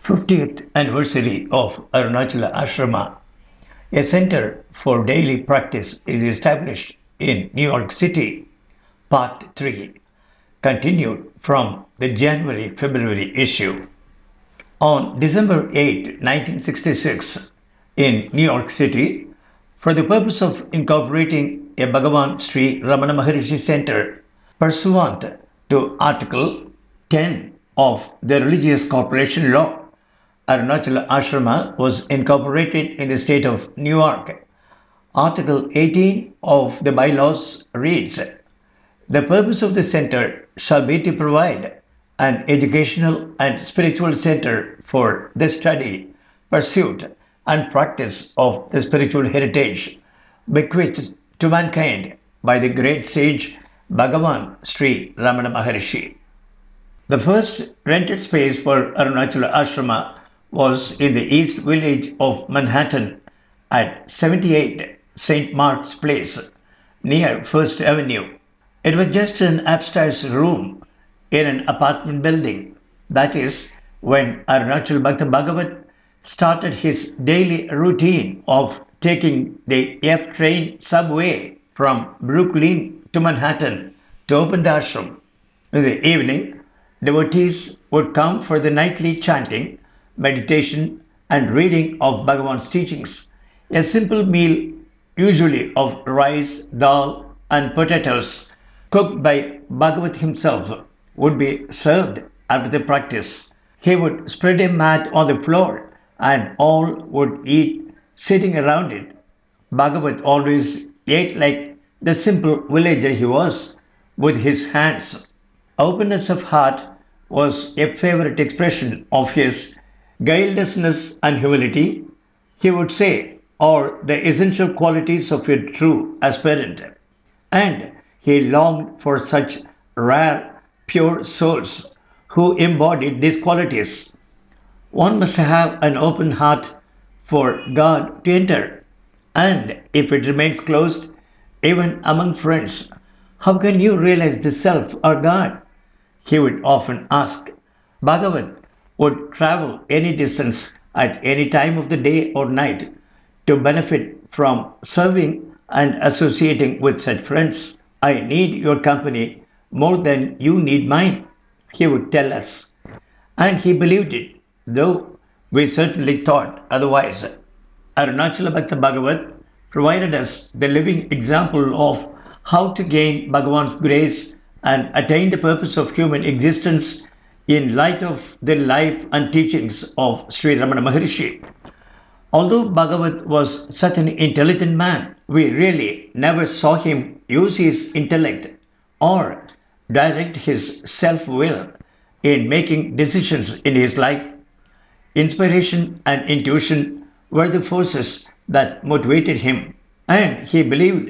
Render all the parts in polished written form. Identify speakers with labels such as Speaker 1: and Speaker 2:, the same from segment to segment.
Speaker 1: 50th anniversary of Arunachala Ashrama, a center for daily practice, is established in New York City. Part 3, continued from the January-February issue. On December 8, 1966, in New York City, for the purpose of incorporating a Bhagawan Sri Ramana Maharshi Center pursuant to Article 10 of the Religious Corporation Law, Arunachala Ashram was incorporated in the state of New York. Article 18 of the bylaws reads, "The purpose of the center shall be to provide an educational and spiritual center for the study, pursuit, and practice of the spiritual heritage bequeathed to mankind by the great sage Bhagawan Sri Ramana Maharshi." The first rented space for Arunachala Ashrama was in the East Village of Manhattan at 78 St. Mark's Place, near First Avenue. It was just an upstairs room in an apartment building. That is, when Arunachal Bhakta Bhagavat started his daily routine of taking the F train subway from Brooklyn to Manhattan to open the ashram. In the evening, devotees would come for the nightly chanting, meditation, and reading of Bhagavan's teachings. A simple meal, usually of rice, dal, and potatoes, cooked by Bhagavat himself, would be served after the practice. He would spread a mat on the floor, and all would eat sitting around it. Bhagavat always ate like the simple villager he was, with his hands. Openness of heart was a favorite expression of his. Guilelessness and humility, he would say, are the essential qualities of a true aspirant. And he longed for such rare, pure souls who embodied these qualities. One must have an open heart for God to enter, and if it remains closed, even among friends, how can you realize the self or God? He would often ask. Bhagavat would travel any distance at any time of the day or night to benefit from serving and associating with such friends. "I need your company more than you need mine," he would tell us. And he believed it, though we certainly thought otherwise. Arunachala Bhakta Bhagavat provided us the living example of how to gain Bhagavan's grace and attain the purpose of human existence in light of the life and teachings of Sri Ramana Maharshi. Although Bhagavat was such an intelligent man, we really never saw him use his intellect or direct his self-will in making decisions in his life. Inspiration and intuition were the forces that motivated him, and he believed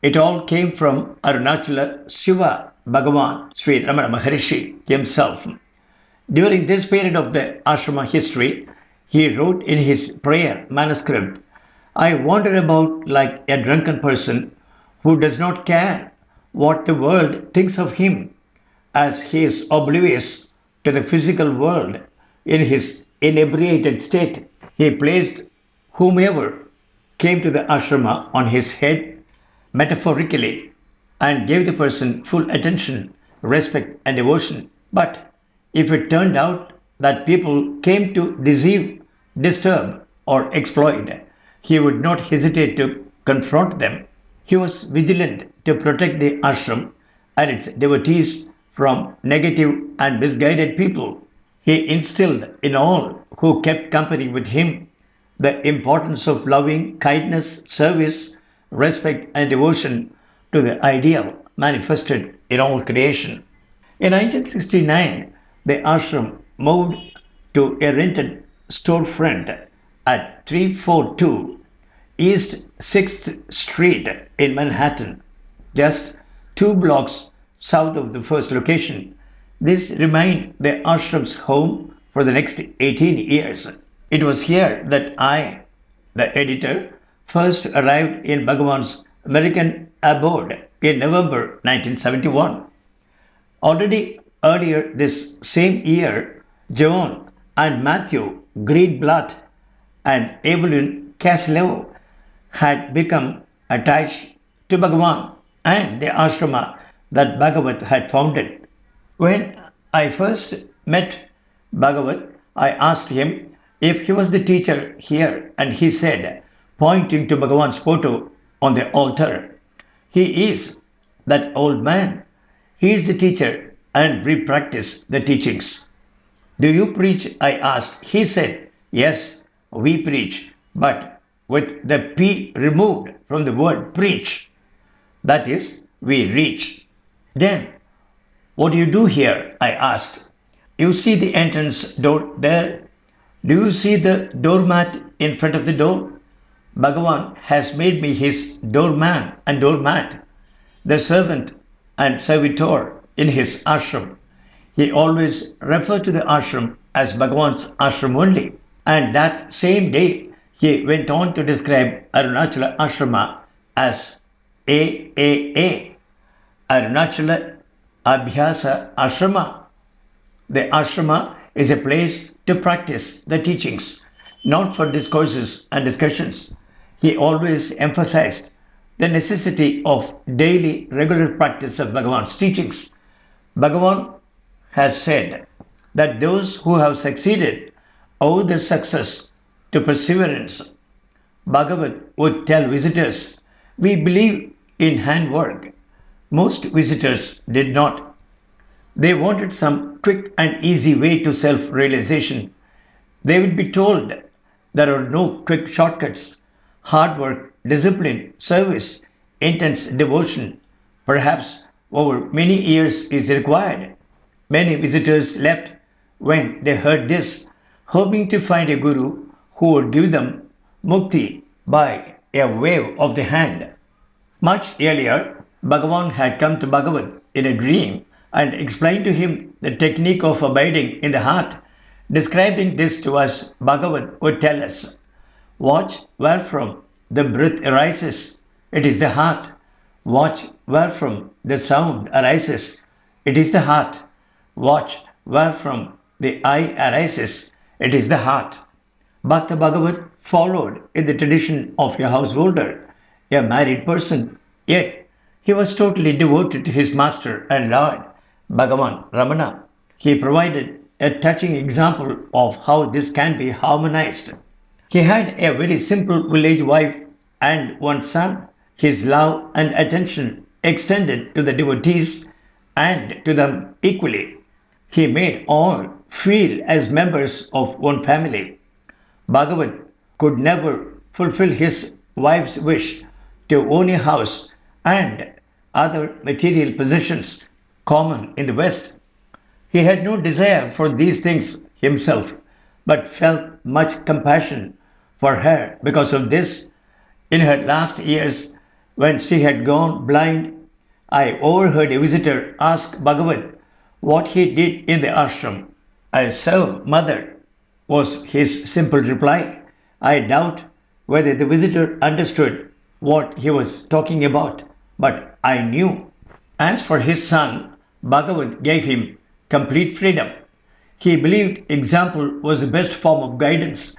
Speaker 1: it all came from Arunachala Shiva Bhagawan Sri Ramana Maharshi himself. During this period of the ashrama history, he wrote in his prayer manuscript, "I wander about like a drunken person who does not care what the world thinks of him, as he is oblivious to the physical world in his inebriated state." He placed whomever came to the ashrama on his head, metaphorically, and gave the person full attention, respect, and devotion. But if it turned out that people came to deceive, disturb, or exploit, he would not hesitate to confront them. He was vigilant to protect the ashram and its devotees from negative and misguided people. He instilled in all who kept company with him the importance of loving kindness, service, respect, and devotion to the ideal manifested in all creation. In 1969, the ashram moved to a rented storefront at 342 East 6th Street in Manhattan, just 2 blocks south of the first location. This remained the ashram's home for the next 18 years. It was here that I, the editor, first arrived in Bhagavan's American abode in November 1971. Already earlier this same year, John and Matthew Greenblatt and Evelyn Caslev had become attached to Bhagavan and the ashrama that Bhagavat had founded. When I first met Bhagavat, I asked him if he was the teacher here, and he said, pointing to Bhagavan's photo on the altar, "He is that old man. He is the teacher, and we practice the teachings." "Do you preach?" I asked. He said, "Yes, we preach, but with the P removed from the word preach. That is, we reach." "Then, what do you do here?" I asked. "You see the entrance door there? Do you see the doormat in front of the door? Bhagavan has made me his doorman and doormat, the servant and servitor in his ashram." He always referred to the ashram as Bhagavan's ashram only. And that same day, he went on to describe Arunachala Ashrama as AAA, Arunachala Abhyasa Ashrama. The ashrama is a place to practice the teachings, not for discourses and discussions. He always emphasized the necessity of daily regular practice of Bhagavan's teachings. Bhagavan has said that those who have succeeded owe their success to perseverance. Bhagavat would tell visitors, "We believe in handwork." Most visitors did not. They wanted some quick and easy way to self-realization. They would be told there are no quick shortcuts. Hard work, discipline, service, intense devotion, perhaps over many years is required. Many visitors left when they heard this, hoping to find a guru who would give them mukti by a wave of the hand. Much earlier, Bhagavan had come to Bhagavat in a dream and explained to him the technique of abiding in the heart. Describing this to us, Bhagavat would tell us, "Watch wherefrom the breath arises, it is the heart. Watch wherefrom the sound arises, it is the heart. Watch wherefrom the eye arises, it is the heart." Bhakta Bhagavat followed in the tradition of a householder, a married person, yet he was totally devoted to his master and Lord, Bhagawan Ramana. He provided a touching example of how this can be harmonized. He had a very simple village wife and one son. His love and attention extended to the devotees and to them equally. He made all feel as members of one family. Bhagavat could never fulfill his wife's wish to own a house and other material possessions common in the West. He had no desire for these things himself, but felt much compassion for her because of this. In her last years, when she had gone blind, I overheard a visitor ask Bhagavat what he did in the ashram. "I serve mother," was his simple reply. I doubt whether the visitor understood what he was talking about, but I knew. As for his son, Bhagavat gave him complete freedom. He believed example was the best form of guidance,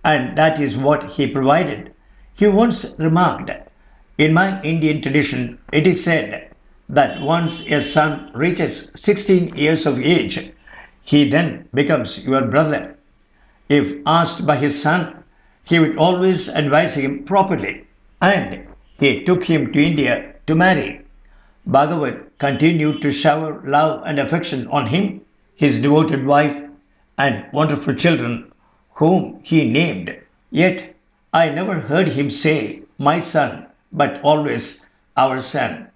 Speaker 1: and that is what he provided. He once remarked, "In my Indian tradition, it is said that once a son reaches 16 years of age, he then becomes your brother." If asked by his son, he would always advise him properly, and he took him to India to marry. Bhagavat continued to shower love and affection on him, his devoted wife, and wonderful children, whom he named. Yet I never heard him say, "My son," but always "our son,"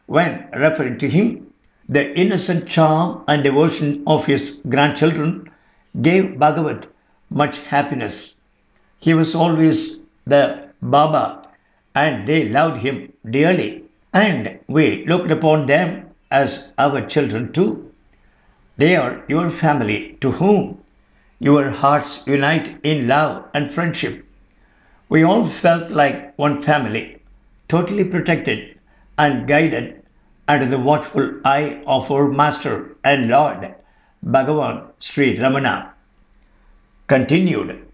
Speaker 1: when referring to him. The innocent charm and devotion of his grandchildren gave Bhagavat much happiness. He was always the Baba, and they loved him dearly, and we looked upon them as our children too. They are your family to whom your hearts unite in love and friendship. We all felt like one family, totally protected and guided under the watchful eye of our Master and Lord, Bhagawan Sri Ramana. continued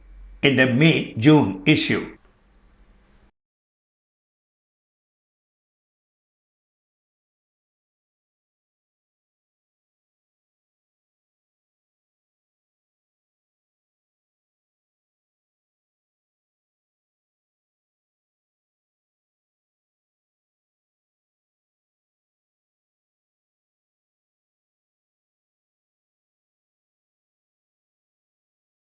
Speaker 1: in the May-June issue.